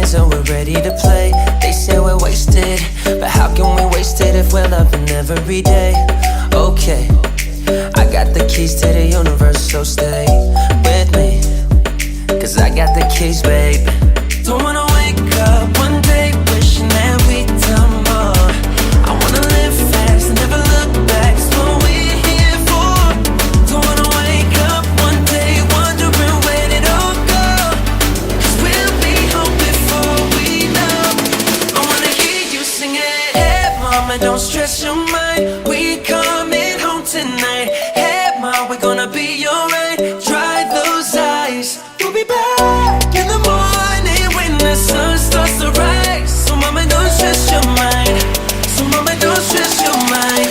hands and we're ready to play. They say we're wasted, but how can we waste it if we're loving every day? Okay, I got the keys to the universe, so stay with me, 'cause I got the keys, babe. Don't wanna wake up one day wishing that we'd done more. I wanna live fast and never look back. It's what we're here for. Don't wanna wake up one day wondering where it all go, 'cause we'll be home before we know. I wanna hear you sing it. Hey mama, don't stress your mind, we coming home tonight. Hey mom, we're gonna be alright. Dry those eyes, we'll be back in the morning when the sun starts to rise. So mama, don't stress your mind. So mama, don't stress your mind.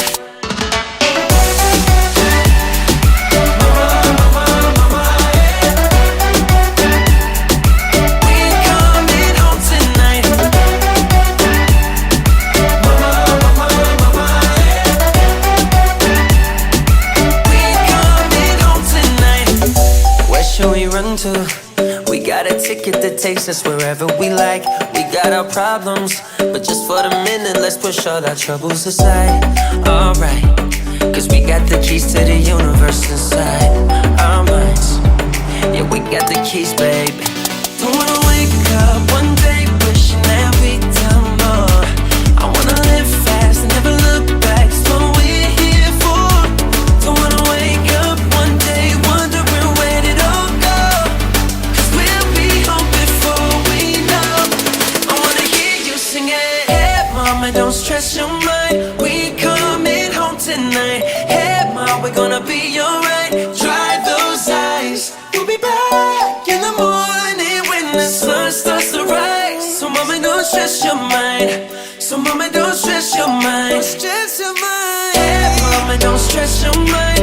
We got a ticket that takes us wherever we like. We got our problems, but just for the minute, let's push all our troubles aside. Alright, 'cause we got the keys to the universe inside our minds. Yeah, we got the keys, baby. Don't wanna wake up one day wishing that we'd done more. I wanna live fast and never look back. It's what we're here for. Don't wanna wake up one day wondering where did all go, 'cause we'll be home before we know. I wanna hear you sing it. Hey mama, don't stress your mind, we coming home tonight. Hey mom, we're gonna be alright. Dry those eyes, we'll be back in the morning when the sun starts to rise. So mama, don't stress your mind. So mama, don't stress your mind. Don't stress your mind. Hey mama, don't stress your mind.